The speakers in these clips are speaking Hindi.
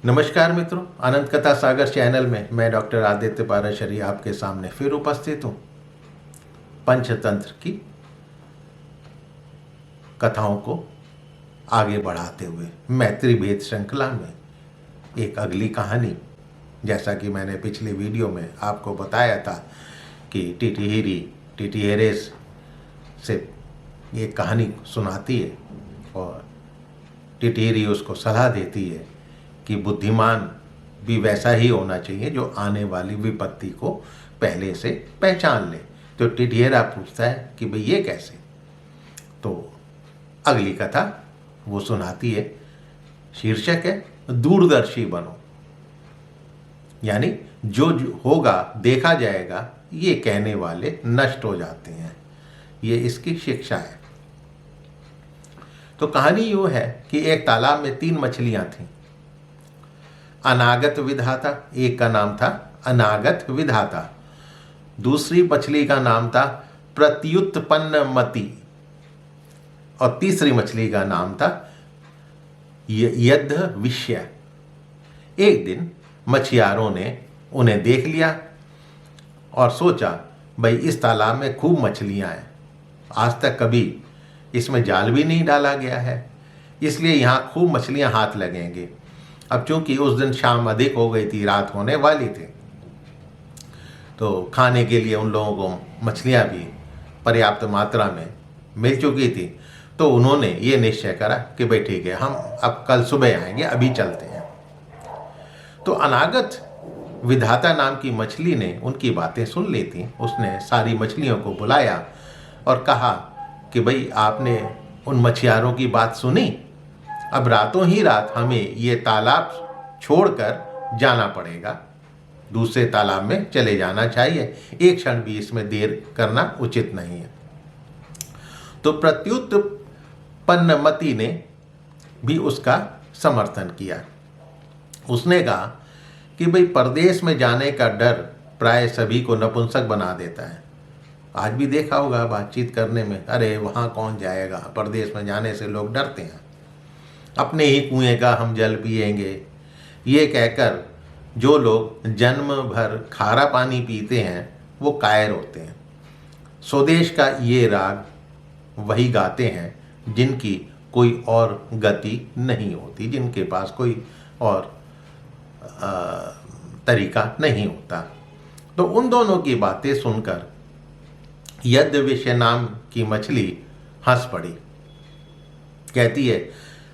नमस्कार मित्रों, अनंत कथा सागर चैनल में मैं डॉक्टर आदित्य पाराशरी आपके सामने फिर उपस्थित हूँ। पंचतंत्र की कथाओं को आगे बढ़ाते हुए मैत्री भेद श्रृंखला में एक अगली कहानी, जैसा कि मैंने पिछले वीडियो में आपको बताया था कि टिटिहेरेस से ये कहानी सुनाती है और टिटिहिरी उसको सलाह देती है कि बुद्धिमान भी वैसा ही होना चाहिए जो आने वाली विपत्ति को पहले से पहचान ले। तो टिटिहेरा पूछता है कि भाई ये कैसे। तो अगली कथा वो सुनाती है, शीर्षक है दूरदर्शी बनो, यानी जो होगा देखा जाएगा, ये कहने वाले नष्ट हो जाते हैं। ये इसकी शिक्षा है। तो कहानी यूँ है कि एक तालाब में 3 मछलियाँ थीं। अनागत विधाता, एक का नाम था अनागत विधाता, दूसरी मछली का नाम था प्रत्युत्पन्नमति और तीसरी मछली का नाम था यद्ध विषय। एक दिन मछियारों ने उन्हें देख लिया और सोचा भाई इस तालाब में खूब मछलियां हैं, आज तक कभी इसमें जाल भी नहीं डाला गया है, इसलिए यहाँ खूब मछलियां हाथ लगेंगे। अब चूंकि उस दिन शाम अधिक हो गई थी, रात होने वाली थी, तो खाने के लिए उन लोगों को मछलियां भी पर्याप्त मात्रा में मिल चुकी थी। तो उन्होंने ये निश्चय करा कि भाई ठीक है, हम अब कल सुबह आएंगे, अभी चलते हैं। तो अनागत विधाता नाम की मछली ने उनकी बातें सुन ली थी। उसने सारी मछलियों को बुलाया और कहा कि भाई आपने उन मछियारों की बात सुनी, अब रातों ही रात हमें ये तालाब छोड़कर जाना पड़ेगा, दूसरे तालाब में चले जाना चाहिए, एक क्षण भी इसमें देर करना उचित नहीं है। तो प्रत्युत्पन्नमति ने भी उसका समर्थन किया। उसने कहा कि भाई परदेश में जाने का डर प्राय सभी को नपुंसक बना देता है। आज भी देखा होगा बातचीत करने में, अरे वहाँ कौन जाएगा, परदेश में जाने से लोग डरते हैं, अपने ही कुएं का हम जल पिएंगे। ये कहकर जो लोग जन्म भर खारा पानी पीते हैं वो कायर होते हैं। स्वदेश का ये राग वही गाते हैं जिनकी कोई और गति नहीं होती, जिनके पास कोई और तरीका नहीं होता। तो उन दोनों की बातें सुनकर यद्ध विषय नाम की मछली हंस पड़ी। कहती है,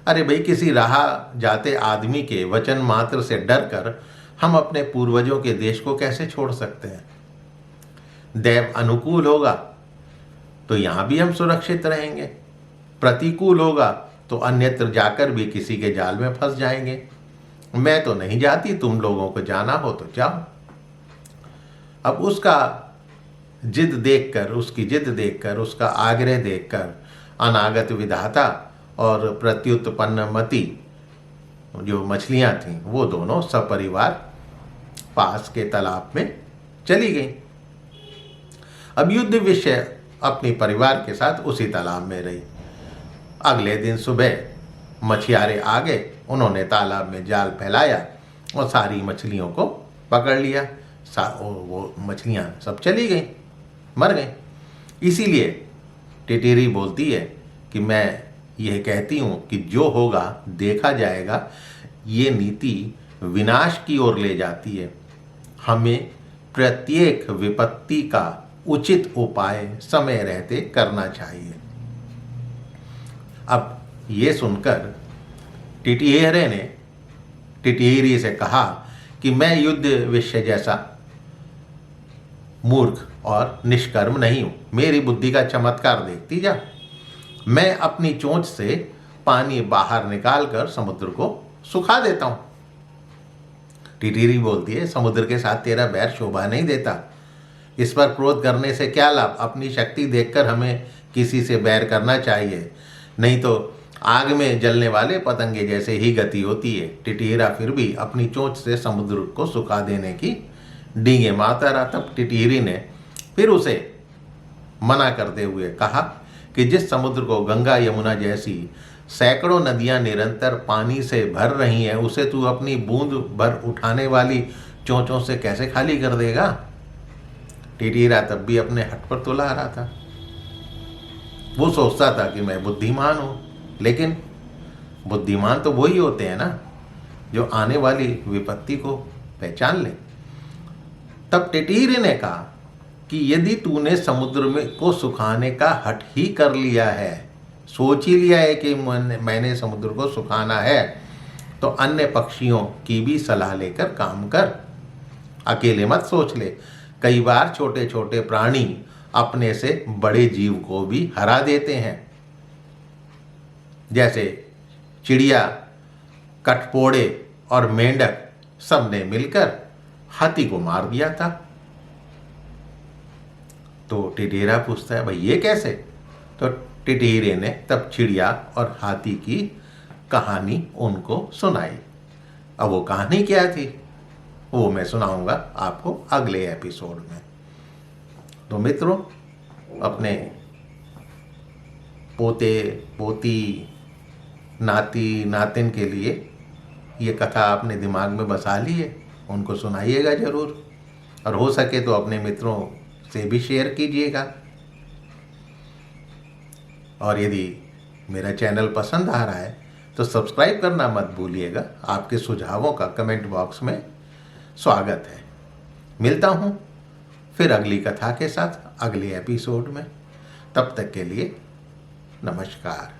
अरे भाई किसी राह जाते आदमी के वचन मात्र से डरकर हम अपने पूर्वजों के देश को कैसे छोड़ सकते हैं। दैव अनुकूल होगा तो यहाँ भी हम सुरक्षित रहेंगे, प्रतिकूल होगा तो अन्यत्र जाकर भी किसी के जाल में फंस जाएंगे। मैं तो नहीं जाती, तुम लोगों को जाना हो तो जाओ। अब उसकी जिद देखकर, उसका आग्रह देखकर अनागत विधाता और प्रत्युत्पन्नमति जो मछलियां थीं वो दोनों सपरिवार पास के तालाब में चली गईं। अब युद्ध विषय अपने परिवार के साथ उसी तालाब में रही। अगले दिन सुबह मछियारे आ गए, उन्होंने तालाब में जाल फैलाया और सारी मछलियों को पकड़ लिया। वो मछलियां सब चली गईं, मर गईं। इसीलिए टिटिहिरी बोलती है कि मैं यह कहती हूँ कि जो होगा देखा जाएगा, ये नीति विनाश की ओर ले जाती है। हमें प्रत्येक विपत्ति का उचित उपाय समय रहते करना चाहिए। अब ये सुनकर टिटिहेरे ने टिटिहिरी से कहा कि मैं युद्ध विषय जैसा मूर्ख और निष्कर्म नहीं हूँ, मेरी बुद्धि का चमत्कार देखती जा। मैं अपनी चोंच से पानी बाहर निकालकर समुद्र को सुखा देता हूँ। टिटिहिरी बोलती है, समुद्र के साथ तेरा बैर शोभा नहीं देता, इस पर क्रोध करने से क्या लाभ। अपनी शक्ति देखकर हमें किसी से बैर करना चाहिए, नहीं तो आग में जलने वाले पतंगे जैसे ही गति होती है। टिटिहिरा फिर भी अपनी चोंच से समुद्र को सुखा देने की डींगे मारता रहा। तब टिटिहिरी ने फिर उसे मना करते हुए कहा कि जिस समुद्र को गंगा यमुना जैसी सैकड़ों नदियां निरंतर पानी से भर रही हैं, उसे तू अपनी बूंद भर उठाने वाली चोंचों से कैसे खाली कर देगा? टिटिरा तब भी अपने हट पर तुला रहा था। वो सोचता था कि मैं बुद्धिमान हूं, लेकिन बुद्धिमान तो वही होते हैं ना जो आने वाली विपत्ति को पहचान ले। तब टिटीरे ने कहा कि यदि तूने समुद्र में को सुखाने का हठ ही कर लिया है, सोच ही लिया है कि मैंने समुद्र को सुखाना है, तो अन्य पक्षियों की भी सलाह लेकर काम कर। अकेले मत सोच ले। कई बार छोटे छोटे प्राणी अपने से बड़े जीव को भी हरा देते हैं। जैसे चिड़िया, कठफोड़े और मेंढक सबने मिलकर हाथी को मार दिया था। तो टिटेरा पूछता है, भाई ये कैसे? तो टिटेरे ने तब चिड़िया और हाथी की कहानी उनको सुनाई। अब वो कहानी क्या थी वो मैं सुनाऊंगा आपको अगले एपिसोड में। तो मित्रों, अपने पोते पोती, नाती नातिन के लिए ये कथा आपने दिमाग में बसा ली है, उनको सुनाइएगा ज़रूर, और हो सके तो अपने मित्रों से भी शेयर कीजिएगा। और यदि मेरा चैनल पसंद आ रहा है तो सब्सक्राइब करना मत भूलिएगा। आपके सुझावों का कमेंट बॉक्स में स्वागत है। मिलता हूँ फिर अगली कथा के साथ अगले एपिसोड में। तब तक के लिए नमस्कार।